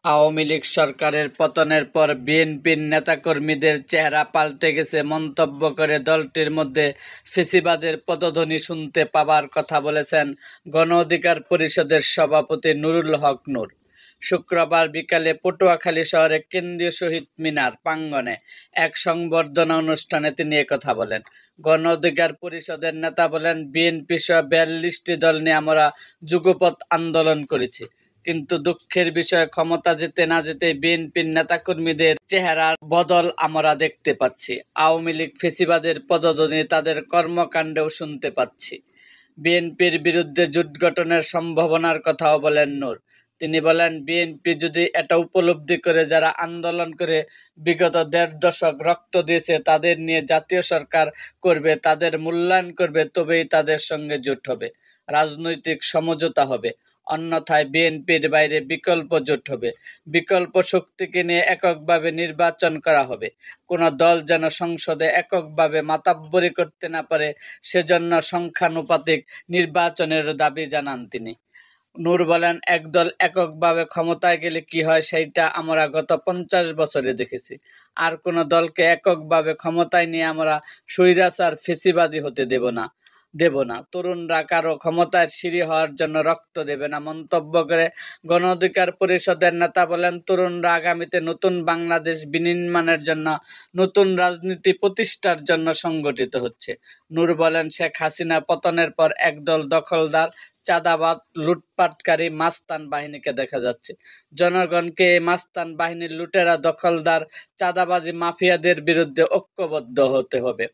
আওয়ামী লীগ সরকারের পতনের পর বিএনপির নেতাকর্মীদের চেহারা পাল্টে গেছে মন্তব্য করে দলটির মধ্যে ফ্যাসিবাদের পদধ্বনি শুনতে পাবার কথা বলেছেন গণ অধিকার পরিষদের সভাপতি নুরুল হক নূর। শুক্রবার বিকালে পটুয়াখালী শহরে কেন্দ্রীয় শহীদ মিনার প্রাঙ্গণে এক সংবর্ধনা অনুষ্ঠানে তিনি একথা বলেন। গণ অধিকার পরিষদের নেতা বলেন, বিএনপি সহ ৪২টি দল নিয়ে আমরা যুগপৎ আন্দোলন করেছি, কিন্তু দুঃখের বিষয় ক্ষমতা যেতে না যেতে বিএনপির নেতাকর্মীদের চেহারার বদল আমরা দেখতে পাচ্ছি। আওয়ামী লীগ ফ্যাসিবাদের পদধ্বনি তাদের কর্মকাণ্ডেও শুনতে পাচ্ছি। বিএনপির বিরুদ্ধে জোট গঠনের সম্ভাবনার কথাও বলেন নূর। তিনি বলেন, বিএনপি যদি এটা উপলব্ধি করে যারা আন্দোলন করে বিগত ১.৫ দশক রক্ত দিয়েছে তাদের নিয়ে জাতীয় সরকার করবে, তাদের মূল্যায়ন করবে, তবেই তাদের সঙ্গে জোট হবে, রাজনৈতিক সমঝোতা হবে। অন্যথায় বিএনপির বাইরে বিকল্প জোট হবে, বিকল্প শক্তিকে নিয়ে এককভাবে নির্বাচন করা হবে। কোনো দল যেন সংসদে এককভাবে মাতাব্বরি করতে না পারে, সেজন্য সংখ্যানুপাতিক নির্বাচনের দাবি জানান তিনি। নূর বলেন, একদল এককভাবে ক্ষমতায় গেলে কি হয় সেইটা আমরা গত ৫০ বছরে দেখেছি। আর কোনো দলকে এককভাবে ক্ষমতায় নিয়ে আমরা স্বৈরাচার ফ্যাসিবাদী হতে দেব না। তরুণরা কারো ক্ষমতায় সিঁড়ি হওয়ার জন্য রক্ত দেবে না। মন্তব্য করে গণ অধিকার পরিষদের নেতা বলেন, তরুণরা আগামীতে নতুন বাংলাদেশ বিনির্মাণের জন্য, নতুন রাজনীতি প্রতিষ্ঠার জন্য সংগঠিত হচ্ছে। নূর বলেন, শেখ হাসিনা পতনের পর একদল দখলদার, চাঁদাবাজ, লুটপাটকারী মাস্তান বাহিনীকে দেখা যাচ্ছে। জনগণকে এই মাস্তান বাহিনীর লুটেরা, দখলদার, চাঁদাবাজি মাফিয়াদের বিরুদ্ধে ঐক্যবদ্ধ হতে হবে।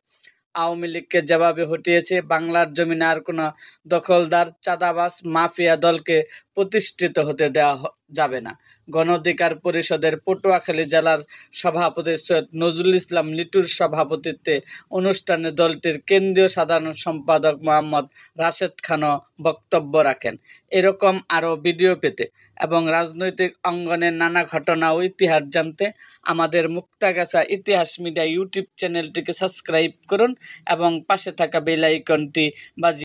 আওয়ামী লীগকে যেভাবে হটিয়েছে, বাংলার জমিনে আর কোনো দখলদার, চাঁদাবাজ, মাফিয়া দলকে প্রতিষ্ঠিত হতে দেওয়া যাবে না। গণ অধিকার পরিষদের পটুয়াখালী জেলার সভাপতি সৈয়দ নজরুল ইসলাম লিটুর সভাপতিত্বে অনুষ্ঠানে দলটির কেন্দ্রীয় সাধারণ সম্পাদক মোহাম্মদ রাশেদ খানও বক্তব্য রাখেন। এরকম আরও ভিডিও পেতে এবং রাজনৈতিক অঙ্গনের নানা ঘটনা ও ইতিহাস জানতে আমাদের মুক্তাগাছা ইতিহাস মিডিয়া ইউটিউব চ্যানেলটিকে সাবস্ক্রাইব করুন এবং পাশে থাকা বেল আইকনটি বাজিয়ে